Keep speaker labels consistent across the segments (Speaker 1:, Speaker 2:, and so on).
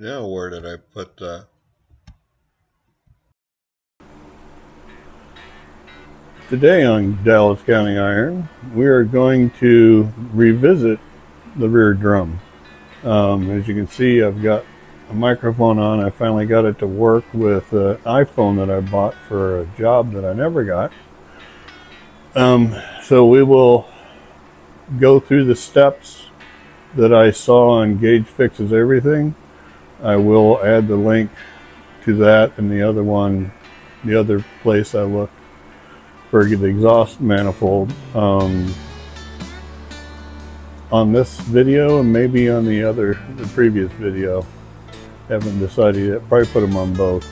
Speaker 1: Now where did I put
Speaker 2: Today on Dallas County Iron, we are going to revisit the rear drum. As you can see, I've got a microphone on. I finally got it to work with an iPhone that I bought for a job that I never got. So we will go through the steps that I saw on Gauge Fixes Everything. I will add the link to that and the other place I looked for the exhaust manifold on this video and maybe on the previous video. Haven't decided yet. Probably put them on both.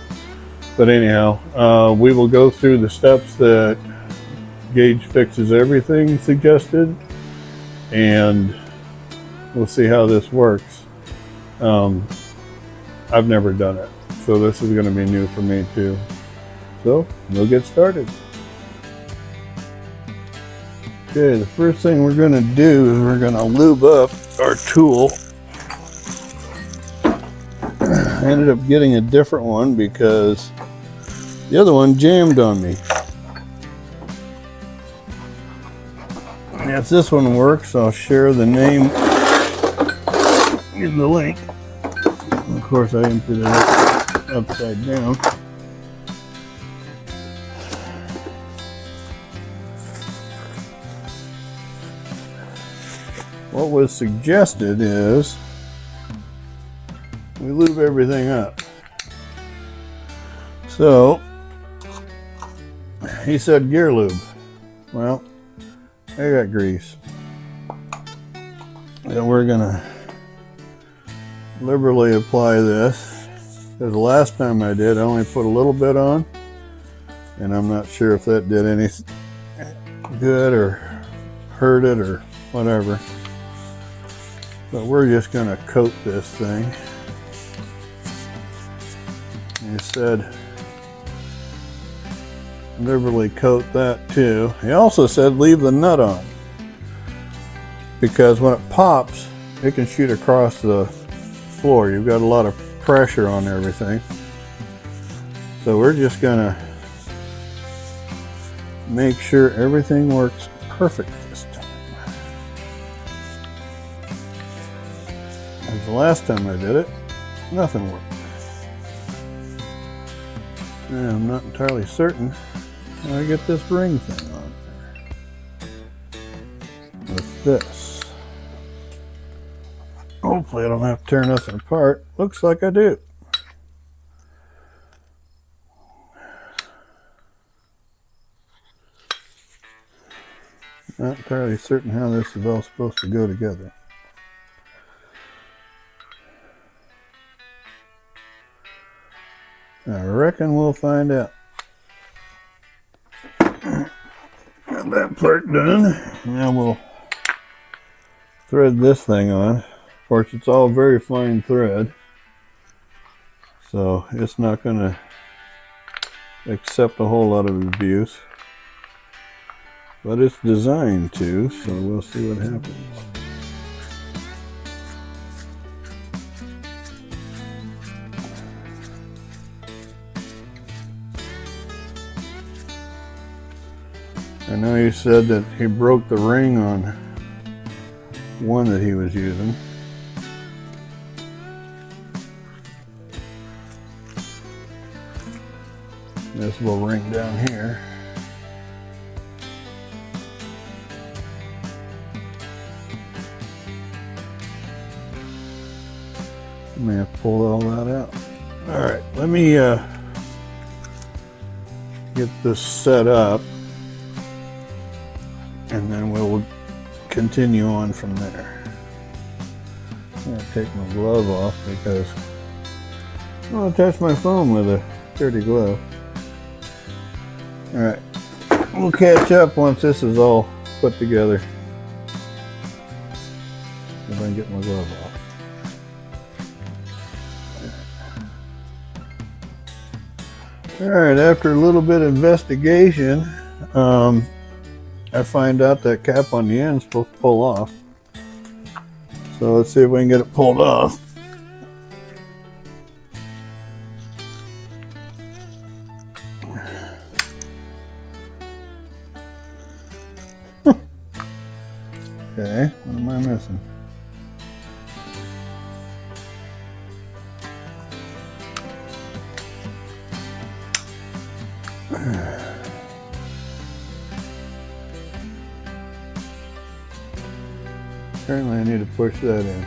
Speaker 2: But anyhow, we will go through the steps that Gauge Fixes Everything suggested, and we'll see how this works. I've never done it, so this is going to be new for me too. So we'll get started. Okay, the first thing we're going to do is we're going to lube up our tool. I ended up getting a different one because the other one jammed on me. And if this one works, I'll share the name in the link. Of course, I emptied it upside down. What was suggested is we lube everything up. So he said gear lube. Well, I got grease, and we're gonna liberally apply this, because the last time I did, I only put a little bit on, and I'm not sure if that did any good or hurt it or whatever. But we're just going to coat this thing. He said liberally coat that too. He also said leave the nut on, because when it pops, it can shoot across the floor. You've got a lot of pressure on everything. So we're just going to make sure everything works perfect this time. As the last time I did it, nothing worked. And I'm not entirely certain how I get this ring thing on there with this. Hopefully I don't have to tear nothing apart. Looks like I do. Not entirely certain how this is all supposed to go together. I reckon we'll find out. Got that part done. Now we'll thread this thing on. Of course, it's all very fine thread, so it's not going to accept a whole lot of abuse. But it's designed to, so we'll see what happens. I know he said that he broke the ring on one that he was using. This will ring down here. I may have pulled all that out. All right, let me get this set up, and then we'll continue on from there. I'm going to take my glove off because I don't want to touch my phone with a dirty glove. All right, we'll catch up once this is all put together. If I can get my glove off. All right, after a little bit of investigation, I find out that cap on the end is supposed to pull off. So let's see if we can get it pulled off. Okay, what am I missing? Apparently I need to push that in.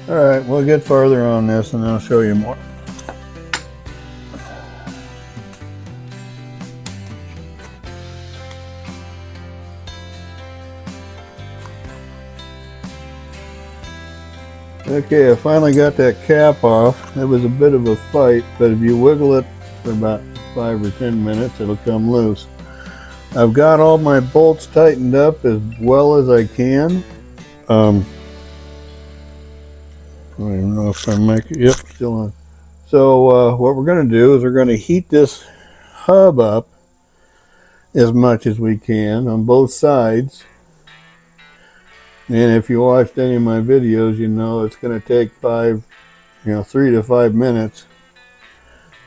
Speaker 2: Alright, we'll get farther on this and I'll show you more. Okay, I finally got that cap off. It was a bit of a fight, but if you wiggle it for about 5 or 10 minutes, it'll come loose. I've got all my bolts tightened up as well as I can. I don't even know if I make it. Yep, still on. So what we're going to do is we're going to heat this hub up as much as we can on both sides. And if you watched any of my videos, you know it's going to take 3 to 5 minutes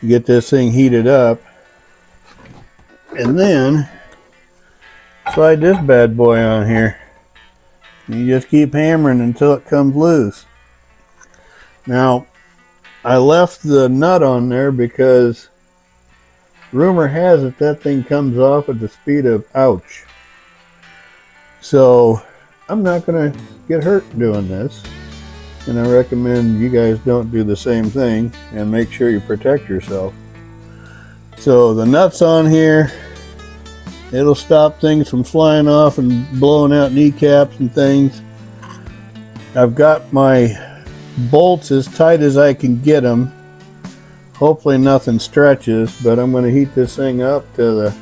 Speaker 2: to get this thing heated up. And then slide this bad boy on here. You just keep hammering until it comes loose. Now, I left the nut on there because rumor has it that thing comes off at the speed of ouch. So I'm not going to get hurt doing this, and I recommend you guys don't do the same thing and make sure you protect yourself. So the nut's on here. It'll stop things from flying off and blowing out kneecaps and things. I've got my bolts as tight as I can get them. Hopefully nothing stretches, but I'm going to heat this thing up to the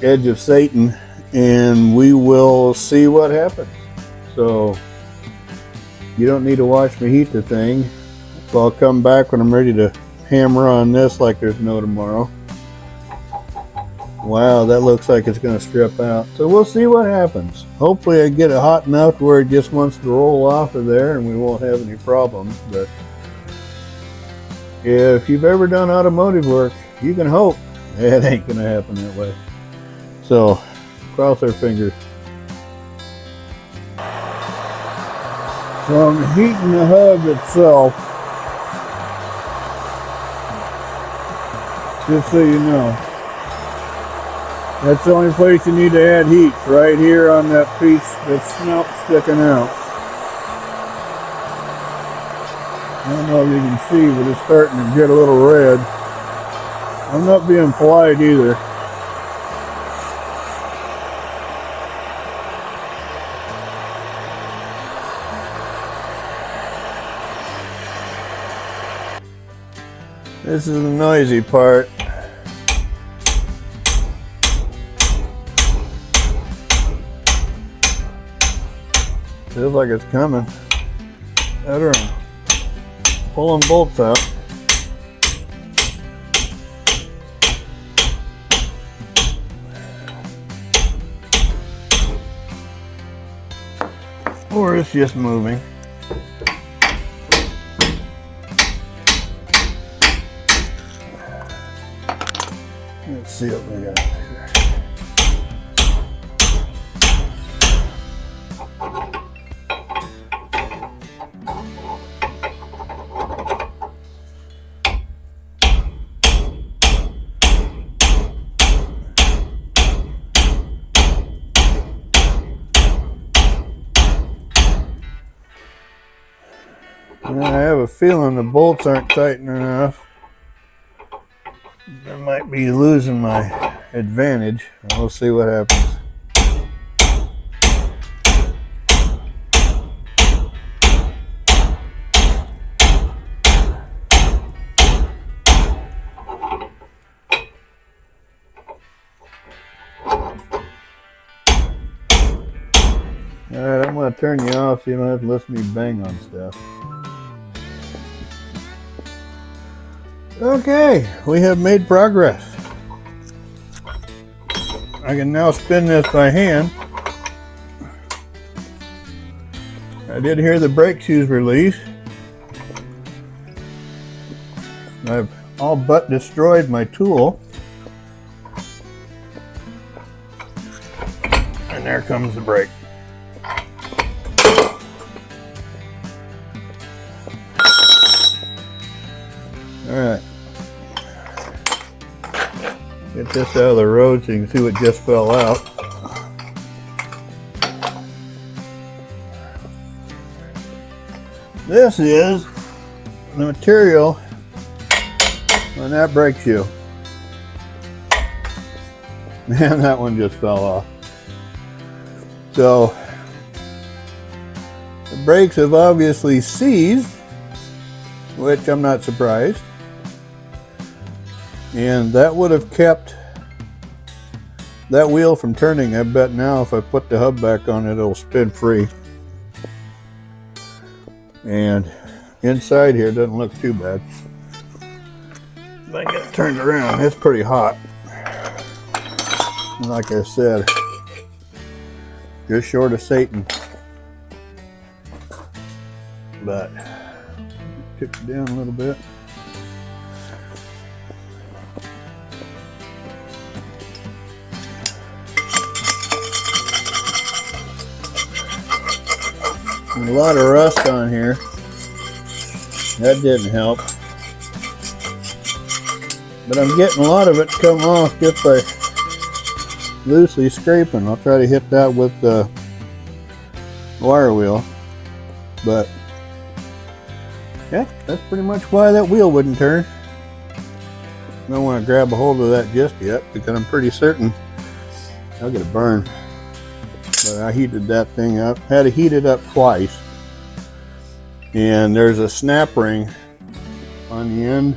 Speaker 2: edge of Satan and we will see what happens. So you don't need to watch me heat the thing. So I'll come back when I'm ready to hammer on this like there's no tomorrow. Wow, that looks like it's going to strip out. So we'll see what happens. Hopefully I get it hot enough where it just wants to roll off of there and we won't have any problems. But if you've ever done automotive work, you can hope it ain't going to happen that way. So cross our fingers. So I'm heating the hub itself. Just so you know. That's the only place you need to add heat, right here on that piece that's snout sticking out. I don't know if you can see, but it's starting to get a little red. I'm not being polite either. This is the noisy part. Feels like it's coming. Better pulling bolts out. Or it's just moving. Let's see what we got here. I have a feeling the bolts aren't tight enough. I might be losing my advantage. We'll see what happens. Alright, I'm going to turn you off so you don't have to listen to me bang on stuff. Okay, we have made progress. I can now spin this by hand. I did hear the brake shoes release. I've all but destroyed my tool. And there comes the brake. Alright. Get this out of the road so you can see what just fell out. This is the material when that breaks you. Man, that one just fell off. So, the brakes have obviously seized, which I'm not surprised. And that would have kept that wheel from turning. I bet now if I put the hub back on it, it'll spin free. And inside here doesn't look too bad. If I get it turned around, it's pretty hot. Like I said, just short of Satan. But tip it down a little bit. A lot of rust on here. That didn't help. But I'm getting a lot of it to come off just by loosely scraping. I'll try to hit that with the wire wheel. But yeah, that's pretty much why that wheel wouldn't turn. I don't want to grab a hold of that just yet because I'm pretty certain I'll get a burn. But I heated that thing up. Had to heat it up twice. And there's a snap ring on the end.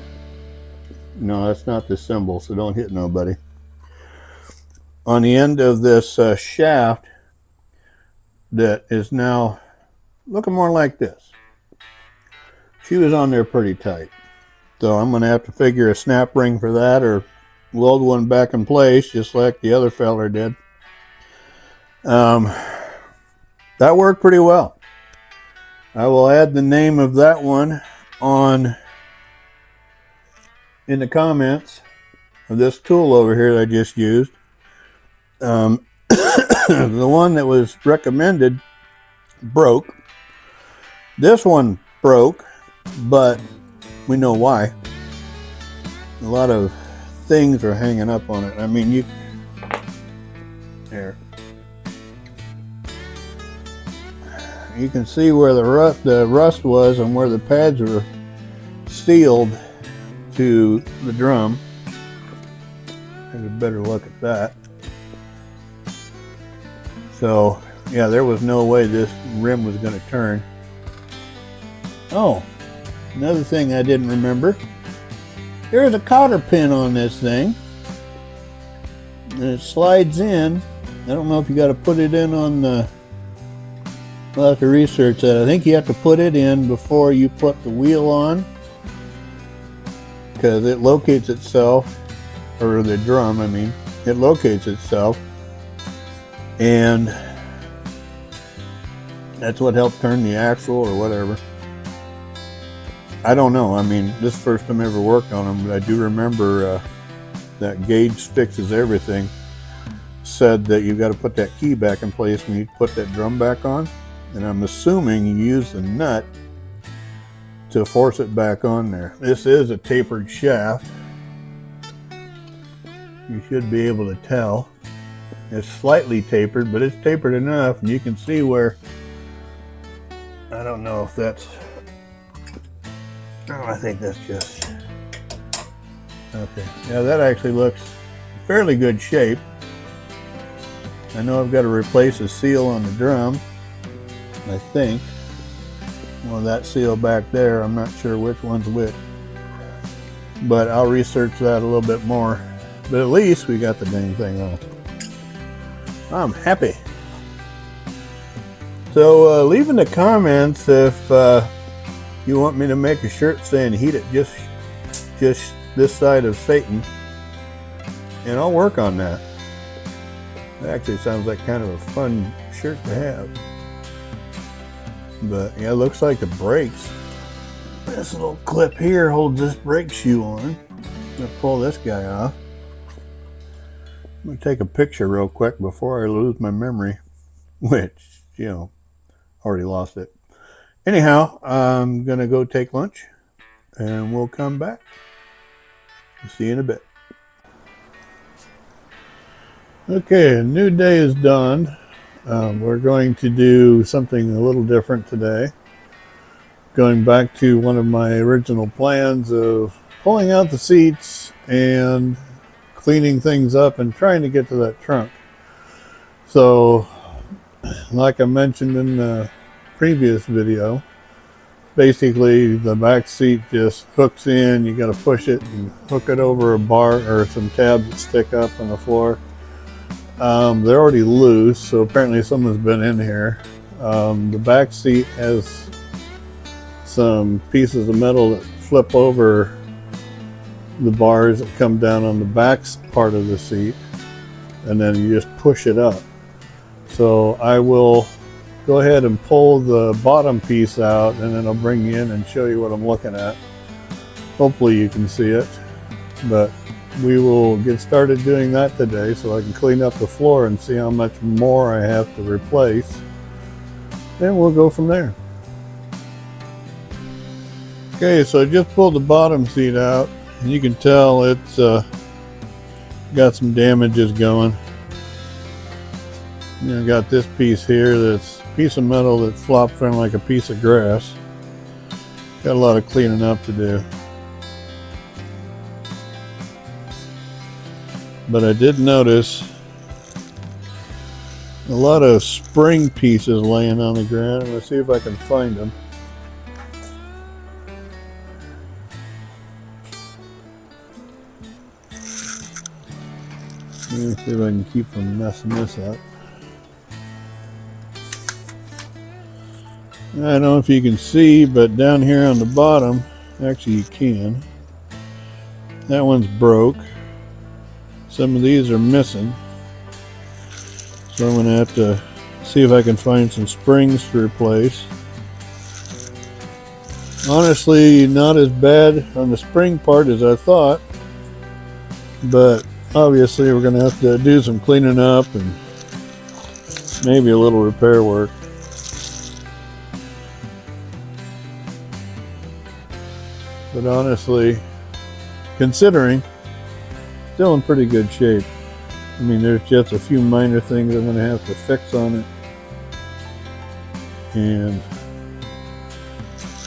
Speaker 2: No, that's not the cymbal, so don't hit nobody. On the end of this shaft that is now looking more like this. She was on there pretty tight. So I'm going to have to figure a snap ring for that or weld one back in place just like the other feller did. That worked pretty well. I will add the name of that one on in the comments of this tool over here that I just used. The one that was recommended broke. This one broke, but we know why. A lot of things are hanging up on it. I mean, you there. You can see where the rust was and where the pads were sealed to the drum. Have a better look at that. So, yeah, there was no way this rim was going to turn. Oh, another thing I didn't remember. There's a cotter pin on this thing. And it slides in. I don't know if you got to put it in on the... I'll have to research that. I think you have to put it in before you put the wheel on. Because it locates itself. Or the drum, I mean. It locates itself. And that's what helped turn the axle or whatever. I don't know. I mean, this is the first time I ever worked on them, but I do remember that Gauge Fixes Everything said that you've got to put that key back in place when you put that drum back on. And I'm assuming you use the nut to force it back on there. This is a tapered shaft. You should be able to tell. It's slightly tapered, but it's tapered enough, and you can see where, I don't know if that's, oh, I think that's just, okay. Yeah, that actually looks fairly good shape. I know I've got to replace a seal on the drum, I think. Well, that seal back there, I'm not sure which one's which. But I'll research that a little bit more. But at least we got the dang thing off. I'm happy. So leave in the comments if you want me to make a shirt saying heat it just this side of Satan. And I'll work on that. It actually sounds like kind of a fun shirt to have. But yeah, it looks like the brakes. This little clip here holds this brake shoe on. I'm gonna pull this guy off. I'm gonna take a picture real quick before I lose my memory. which, already lost it. Anyhow, I'm going to go take lunch and we'll come back. See you in a bit. Okay, a new day is dawned. We're going to do something a little different today. Going back to one of my original plans of pulling out the seats and cleaning things up and trying to get to that trunk. So, like I mentioned in the previous video, basically the back seat just hooks in. You got to push it and hook it over a bar or some tabs that stick up on the floor. They're already loose, so apparently someone's been in here. The back seat has some pieces of metal that flip over the bars that come down on the back part of the seat, and then you just push it up. So I will go ahead and pull the bottom piece out, and then I'll bring you in and show you what I'm looking at. Hopefully you can see it, but we will get started doing that today so I can clean up the floor and see how much more I have to replace, and we'll go from there. Okay, so I just pulled the bottom seat out, and you can tell it's got some damages going. I got this piece here that's a piece of metal that flopped around like a piece of grass. Got a lot of cleaning up to do. But I did notice a lot of spring pieces laying on the ground. Let's see if I can find them. Let me see if I can keep from messing this up. I don't know if you can see, but down here on the bottom, actually you can. That one's broke. Some of these are missing. So I'm going to have to see if I can find some springs to replace. Honestly, not as bad on the spring part as I thought, but obviously we're going to have to do some cleaning up and maybe a little repair work. But honestly, considering, still in pretty good shape. I mean, there's just a few minor things I'm going to have to fix on it and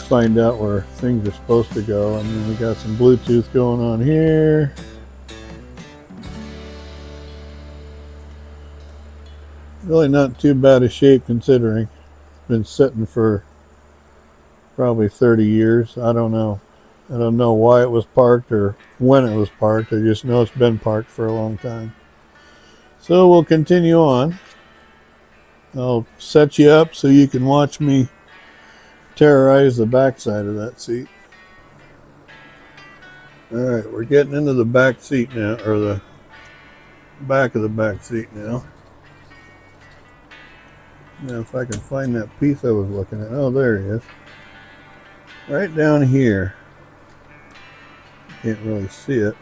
Speaker 2: find out where things are supposed to go. I mean, we got some Bluetooth going on here. Really not too bad a shape considering. It's been sitting for probably 30 years. I don't know. I don't know why it was parked or when it was parked. I just know it's been parked for a long time. So we'll continue on. I'll set you up so you can watch me terrorize the back side of that seat. Alright, we're getting into the back seat now, or the back of the back seat now. Now if I can find that piece I was looking at. Oh, there he is. Right down here. Can't really see it.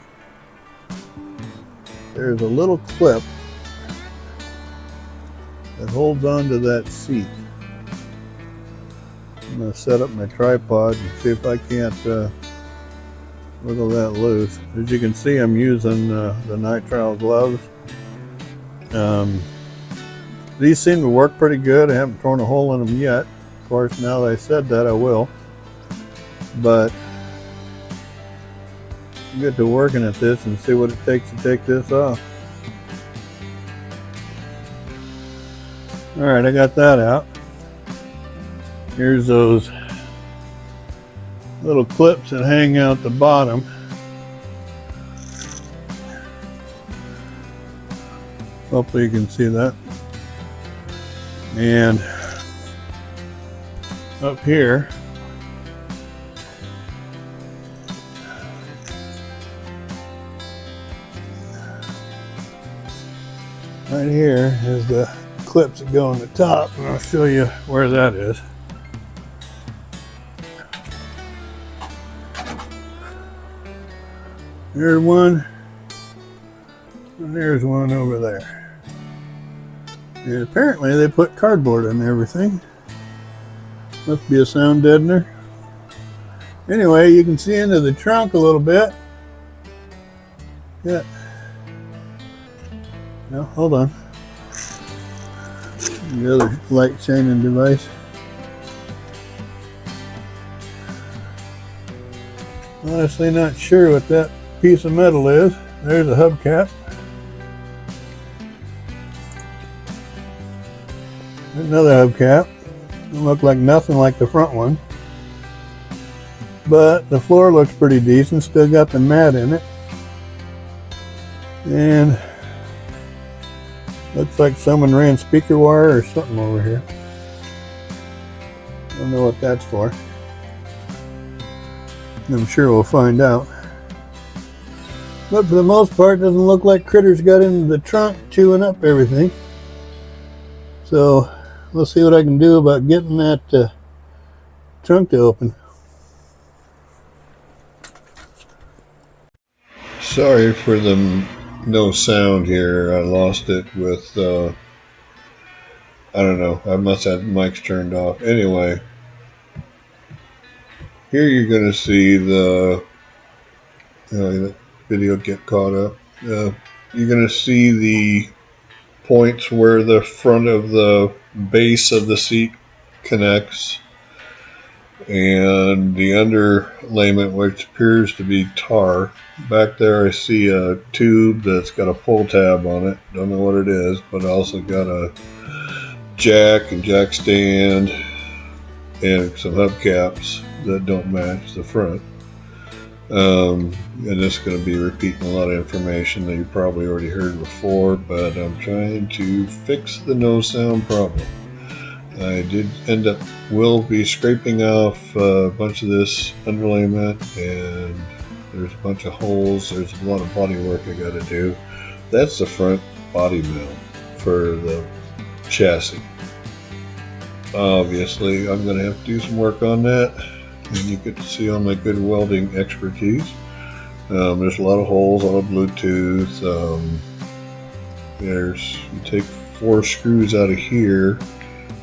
Speaker 2: There's a little clip that holds onto that seat. I'm going to set up my tripod and see if I can't wiggle that loose. As you can see, I'm using the nitrile gloves. These seem to work pretty good. I haven't torn a hole in them yet. Of course, now that I said that, I will. But get to working at this and see what it takes to take this off. Alright, I got that out. Here's those little clips that hang out the bottom. Hopefully you can see that. And up here, right here is the clips that go on the top, and I'll show you where that is. There's one, and there's one over there. And apparently they put cardboard on everything. Must be a sound deadener. Anyway, you can see into the trunk a little bit. Yeah. No, hold on. The other light shining device. Honestly not sure what that piece of metal is. There's a hubcap. There's another hubcap. Doesn't look like nothing like the front one. But the floor looks pretty decent. Still got the mat in it. And looks like someone ran speaker wire or something over here. Don't know what that's for. I'm sure we'll find out. But for the most part, it doesn't look like critters got into the trunk chewing up everything. So let's see what I can do about getting that trunk to open. Sorry for the no sound here. I lost it with, I don't know, I must have mics turned off. Anyway, here you're going to see the video get caught up. You're going to see the points where the front of the base of the seat connects, and the underlayment, which appears to be tar. Back there I see a tube that's got a pull tab on it. Don't know what it is, but also got a jack and jack stand and some hubcaps that don't match the front. And this is going to be repeating a lot of information that you probably already heard before, but I'm trying to fix the no sound problem. I did will be scraping off a bunch of this underlayment, and there's a bunch of holes. There's a lot of body work I got to do. That's the front body mill for the chassis. Obviously, I'm going to have to do some work on that, and you get to see all my good welding expertise. There's a lot of holes, a lot of Bluetooth. You take 4 screws out of here,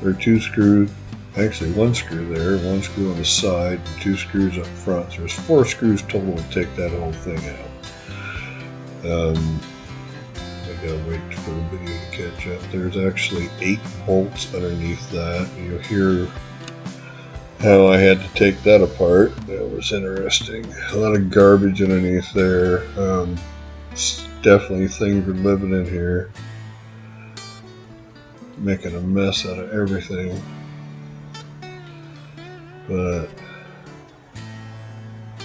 Speaker 2: or 2 screws, actually 1 screw there, 1 screw on the side, and 2 screws up front. So there's 4 screws total to take that whole thing out. I gotta wait for the video to catch up. There's actually 8 bolts underneath that. You'll hear how I had to take that apart. That was interesting. A lot of garbage underneath there. Definitely things were living in here, making a mess out of everything. But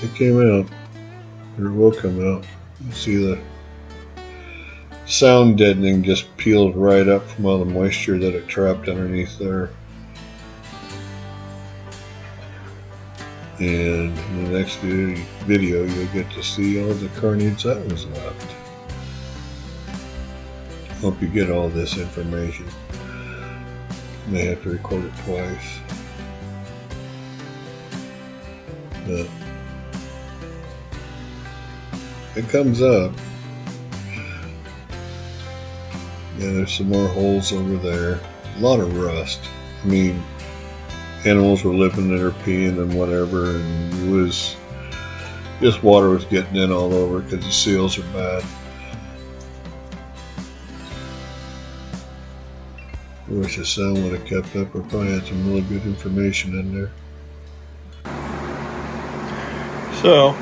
Speaker 2: it came out, or it will come out. You see the sound deadening just peeled right up from all the moisture that it trapped underneath there. And in the next video you'll get to see all the carnage that was left. Hope you get all this information. May have to record it twice. But it comes up. Yeah, there's some more holes over there. A lot of rust. I mean, animals were living there, peeing and whatever, and it was just water was getting in all over because the seals are bad. I wish the sound would have kept up. We probably had some really good information in there. So,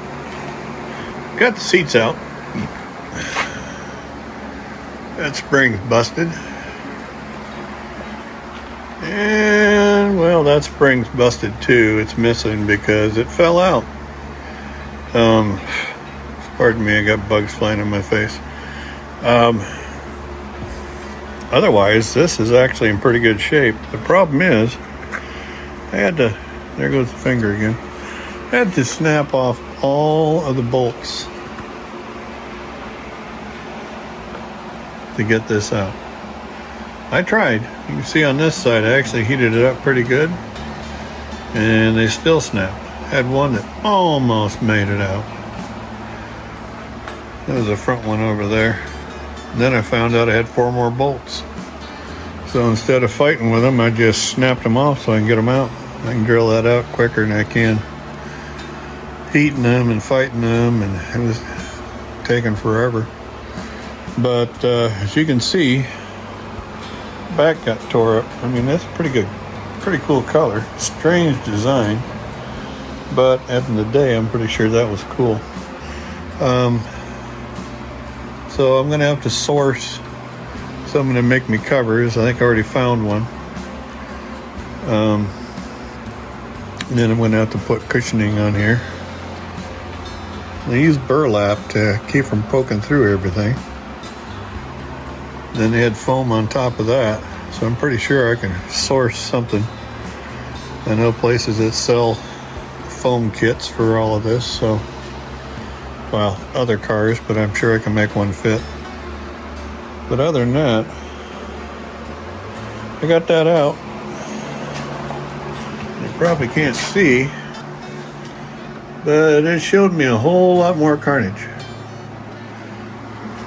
Speaker 2: got the seats out. That spring's busted. And, well, that spring's busted too. It's missing because it fell out. Pardon me, I got bugs flying in my face. Otherwise, this is actually in pretty good shape. The problem is, I had to, there goes the finger again. I had to snap off all of the bolts to get this out. I tried. You can see on this side, I actually heated it up pretty good, and they still snapped. Had one that almost made it out. There was a front one over there. And then I found out I had 4 more bolts. So instead of fighting with them, I just snapped them off so I can get them out. I can drill that out quicker than I can heating them and fighting them, and it was taking forever. But as you can see, back got tore up. I mean, that's pretty cool color. Strange design, but at the end of the day, I'm pretty sure that was cool. So I'm gonna have to source something to make me covers. I think I already found one. And then I'm gonna have to put cushioning on here. I use burlap to keep from poking through everything. Then they had foam on top of that, so I'm pretty sure I can source something. I know places that sell foam kits for all of this, so, well, other cars, but I'm sure I can make one fit. But other than that, I got that out. You probably can't see, but it showed me a whole lot more carnage.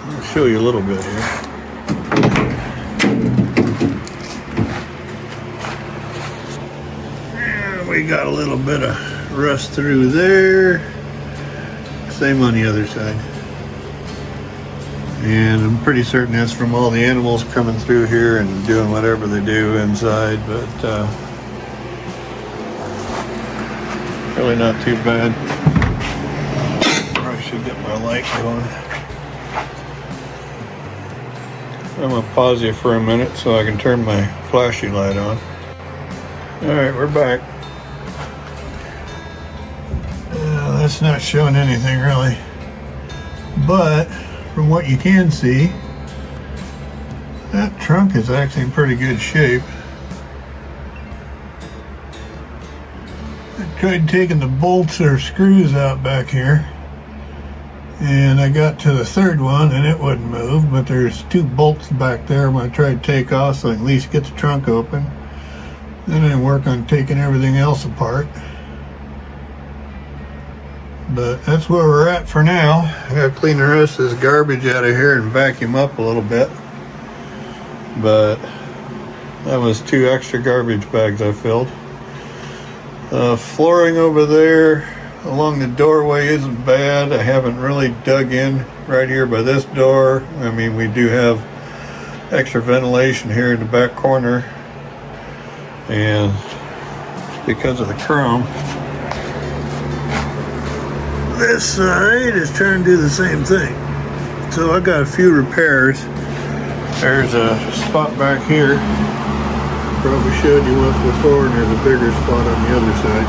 Speaker 2: I'll show you a little bit here. And we got a little bit of rust through there. Same on the other side. And I'm pretty certain that's from all the animals coming through here and doing whatever they do inside, but really not too bad. Probably should get my light going. I'm gonna pause you for a minute so I can turn my flashy light on. Alright, we're back. That's not showing anything really, but from what you can see, that trunk is actually in pretty good shape. I tried taking the bolts or screws out back here, and I got to the third one and it wouldn't move, but there's two bolts back there I'm going to try to take off so I can at least get the trunk open. Then I work on taking everything else apart. But that's where we're at for now. I gotta clean the rest of this garbage out of here and vacuum up a little bit. But that was 2 extra garbage bags I filled. Flooring over there along the doorway isn't bad. I haven't really dug in right here by this door. I mean, we do have extra ventilation here in the back corner. And because of the chrome, this side is trying to do the same thing. So I got a few repairs. There's a spot back here. Probably showed you once before, and there's a bigger spot on the other side.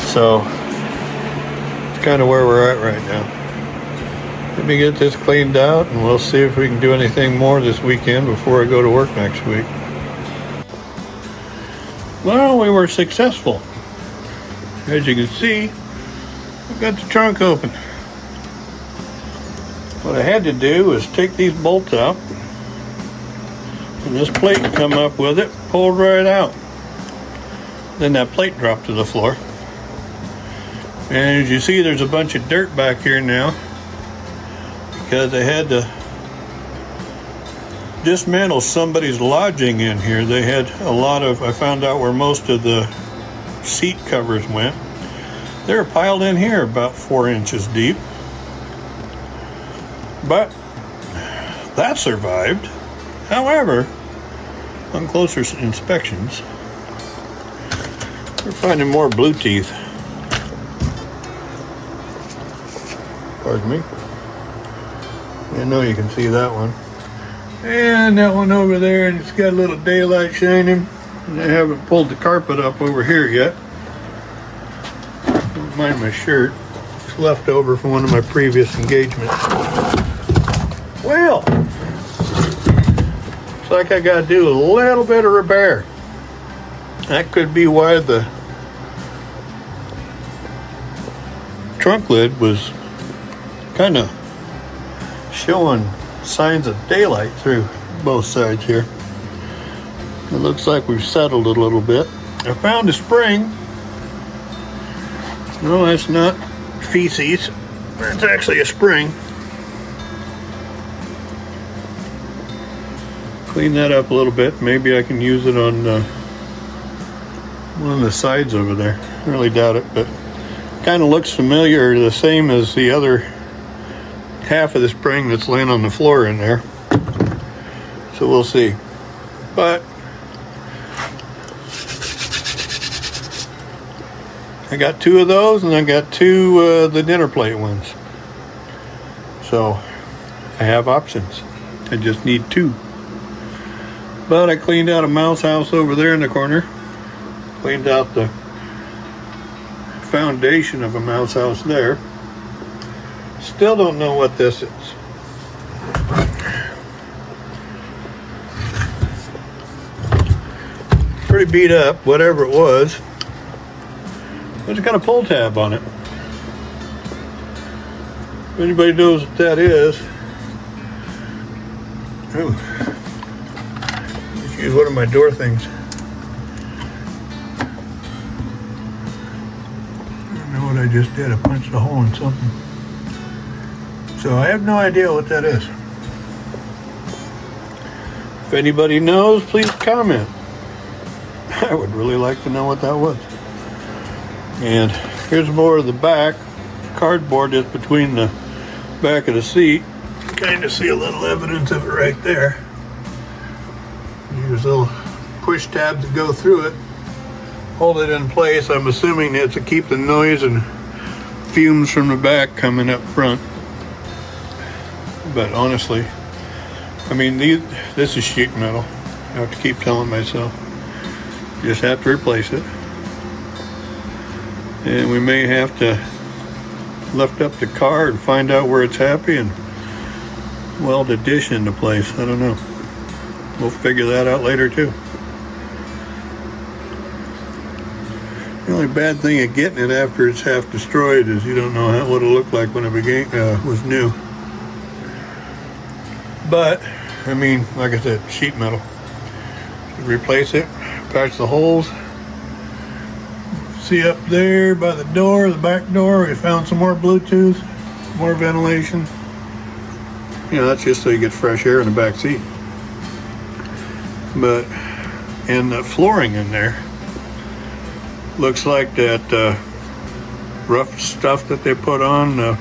Speaker 2: So it's kind of where we're at right now. Let me get this cleaned out and we'll see if we can do anything more this weekend before I go to work next week. Well, we were successful. As you can see, I got the trunk open. What I had to do was take these bolts out, and this plate come up with it, pulled right out. Then that plate dropped to the floor. And as you see, there's a bunch of dirt back here now because I had to dismantle somebody's lodging in here. They had a lot of, I found out where most of the seat covers went. They're piled in here about 4 inches deep. But that survived. However, on closer inspections, we're finding more blue teeth. Pardon me. I know you can see that one. And that one over there, and it's got a little daylight shining. And I haven't pulled the carpet up over here yet. Don't mind my shirt. It's left over from one of my previous engagements. Well, looks like I gotta do a little bit of repair. That could be why the trunk lid was kind of showing signs of daylight through both sides here. It looks like we've settled a little bit. I found a spring. No, that's not feces. That's actually a spring. clean that up a little bit. Maybe I can use it on one of the sides over there. I really doubt it, but kind of looks familiar, the same as the other half of the spring that's laying on the floor in there. So we'll see. But I got 2 of those, and I got 2 the dinner plate ones. So I have options. I just need 2. But I cleaned out a mouse house over there in the corner. Cleaned out the foundation of a mouse house there. Still don't know what this is. Pretty beat up, whatever it was. There's got a pull tab on it. If anybody knows what that is, just use one of my door things. I don't know what I just did. I punched a hole in something. So I have no idea what that is. If anybody knows, please comment. I would really like to know what that was. And here's more of the back. Cardboard is between the back of the seat. Kind of see a little evidence of it right there. There's little push tabs that go through it. Hold it in place. I'm assuming it's to keep the noise and fumes from the back coming up front. But honestly, I mean, this is sheet metal. I have to keep telling myself. Just have to replace it. And we may have to lift up the car and find out where it's happy and weld a dish into place. I don't know. We'll figure that out later too. The only bad thing of getting it after it's half destroyed is you don't know what it'll look like when it was new. But, I mean, like I said, sheet metal. Replace it, patch the holes. See up there by the door, the back door, we found some more Bluetooth, more ventilation. You know, that's just so you get fresh air in the back seat. But, and the flooring in there looks like that rough stuff that they put on the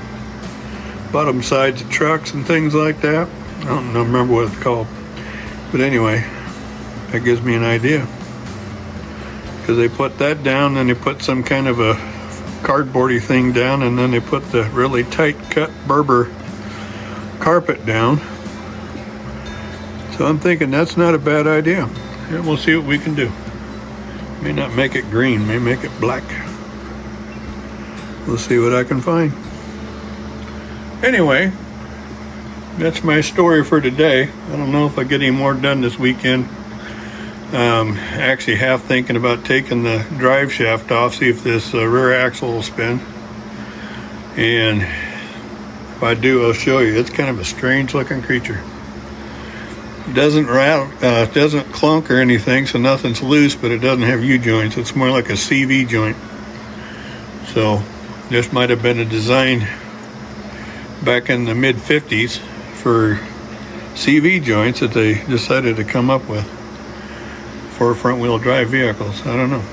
Speaker 2: bottom sides of trucks and things like that. I don't remember what it's called. But anyway, that gives me an idea. Because they put that down, then they put some kind of a cardboardy thing down, and then they put the really tight cut Berber carpet down. So I'm thinking that's not a bad idea. And we'll see what we can do. May not make it green, may make it black. We'll see what I can find. Anyway, that's my story for today. I don't know if I get any more done this weekend. Actually half thinking about taking the drive shaft off, see if this rear axle will spin. And if I do, I'll show you. It's kind of a strange looking creature. It doesn't rattle, it doesn't clunk or anything, so nothing's loose, but it doesn't have U-joints. It's more like a CV joint. So this might have been a design back in the mid-50s for CV joints that they decided to come up with for front-wheel drive vehicles. I don't know.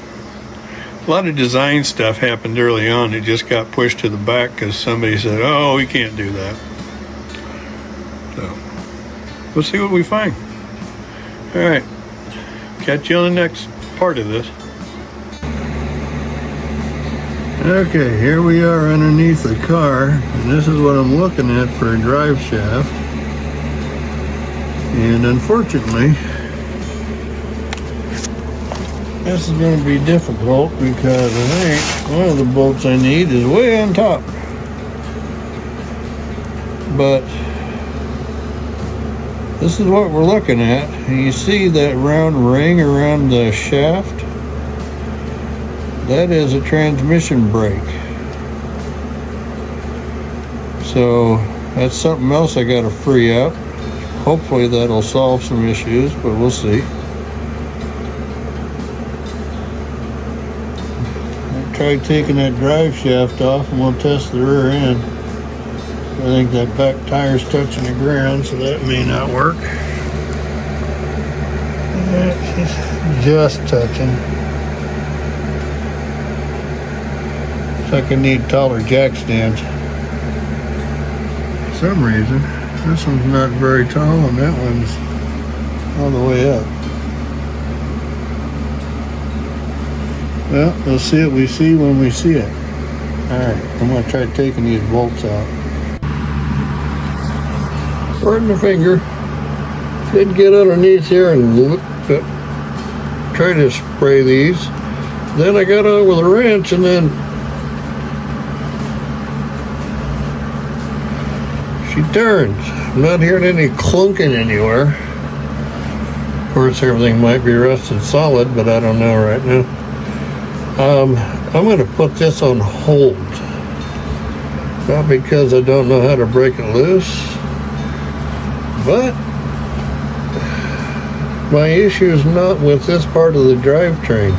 Speaker 2: A lot of design stuff happened early on. It just got pushed to the back because somebody said, oh, we can't do that. So we'll see what we find. All right. Catch you on the next part of this. Okay, here we are underneath the car, and this is what I'm looking at for a drive shaft. And unfortunately, this is going to be difficult because I think one of the bolts I need is way on top. But this is what we're looking at. And you see that round ring around the shaft? That is a transmission brake. So that's something else I got to free up. Hopefully that'll solve some issues, but we'll see. Try taking that drive shaft off and we'll test the rear end. I think that back tire's touching the ground, so that may not work. She's just touching. Looks like I need taller jack stands. For some reason, this one's not very tall and that one's all the way up. Well, we'll see what we see when we see it. Alright, I'm going to try taking these bolts out. Pardon the finger. Did get underneath here and try to spray these. Then I got on with a wrench and then she turns. I'm not hearing any clunking anywhere. Of course, everything might be rusted solid, but I don't know right now. I'm going to put this on hold. Not because I don't know how to break it loose, but my issue is not with this part of the drivetrain.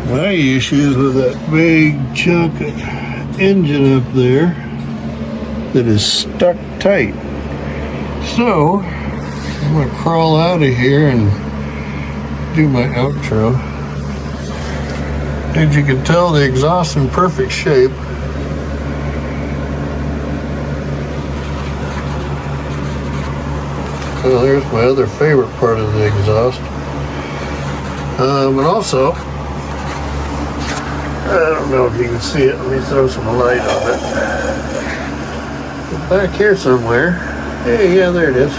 Speaker 2: My issue is with that big chunk of engine up there that is stuck tight. So I'm going to crawl out of here and do my outro. As you can tell, the exhaust's in perfect shape. So there's my other favorite part of the exhaust. And also, I don't know if you can see it. Let me throw some light on it. Back here somewhere. Hey, yeah, there it is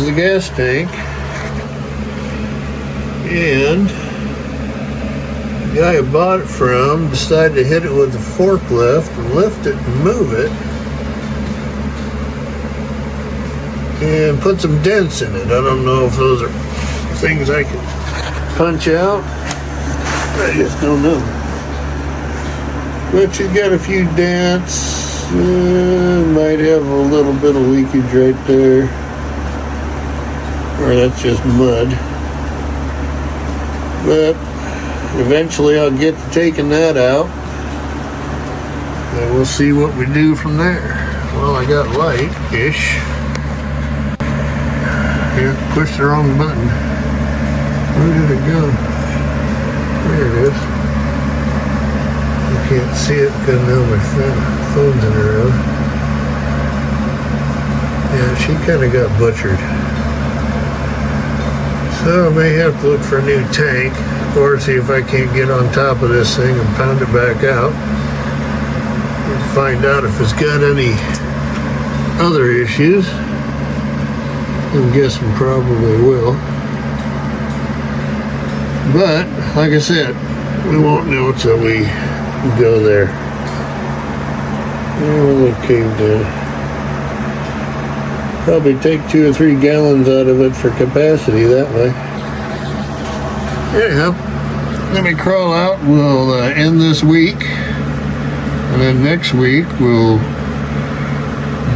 Speaker 2: the gas tank. And the guy I bought it from decided to hit it with the forklift and lift it and move it and put some dents in it. I don't know if those are things I can punch out. I just don't know. But you got a few dents. Might have a little bit of leakage right there. Or that's just mud. But eventually I'll get to taking that out. And we'll see what we do from there. Well, I got light-ish. Yeah, pushed the wrong button. Where did it go? There it is. You can't see it because now my phone's in the road. Yeah, she kind of got butchered. So I may have to look for a new tank or see if I can't get on top of this thing and pound it back out and find out if it's got any other issues. I'm guessing probably will. But, like I said, we won't know until we go there. Yeah, we'll look caved in. Probably take 2 or 3 gallons out of it for capacity that way. Anyhow, let me crawl out. We'll end this week. And then next week we'll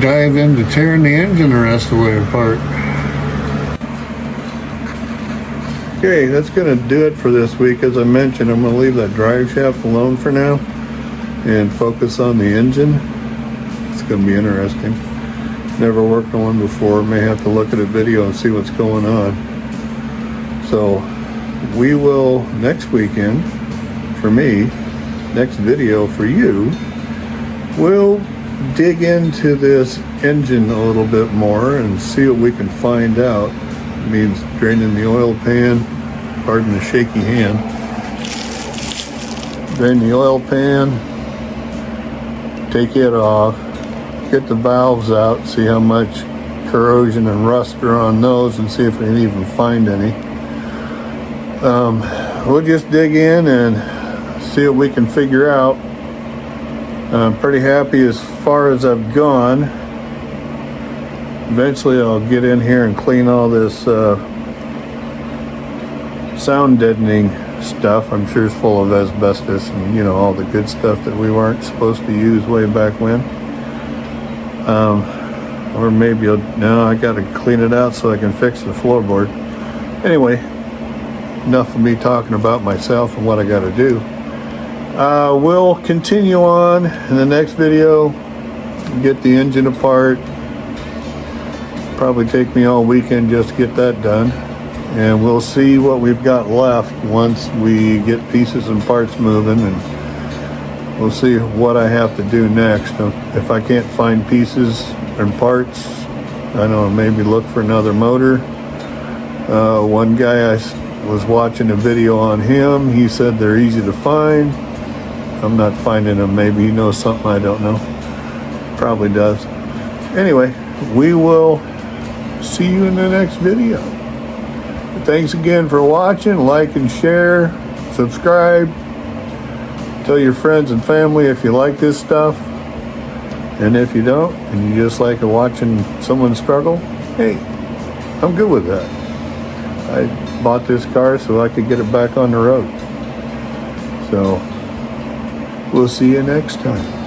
Speaker 2: dive into tearing the engine the rest of the way apart. Okay, that's going to do it for this week. As I mentioned, I'm going to leave that drive shaft alone for now and focus on the engine. It's going to be interesting. Never worked on one before. May have to look at a video and see what's going on. So we will next weekend, for me, next video for you, we'll dig into this engine a little bit more and see what we can find out. It means draining the oil pan, pardon the shaky hand. Drain the oil pan, take it off, get the valves out, see how much corrosion and rust are on those and see if we can even find any. We'll just dig in and see what we can figure out. I'm pretty happy as far as I've gone. Eventually I'll get in here and clean all this sound deadening stuff. I'm sure it's full of asbestos and, you know, all the good stuff that we weren't supposed to use way back when. Or maybe no, I gotta clean it out so I can fix the floorboard. Anyway, enough of me talking about myself and what I gotta do. We'll continue on in the next video, get the engine apart, Probably take me all weekend just to get that done. And we'll see what we've got left once we get pieces and parts moving, and we'll see what I have to do next. If I can't find pieces and parts, I don't know, maybe look for another motor. One guy I was watching a video on him, he said they're easy to find. I'm not finding them. Maybe he knows something I don't know. Probably does. Anyway, we will see you in the next video. Thanks again for watching. Like and share, subscribe, tell your friends and family if you like this stuff, and if you don't and you just like watching someone struggle, hey, I'm good with that. I bought this car so I could get it back on the road. So we'll see you next time.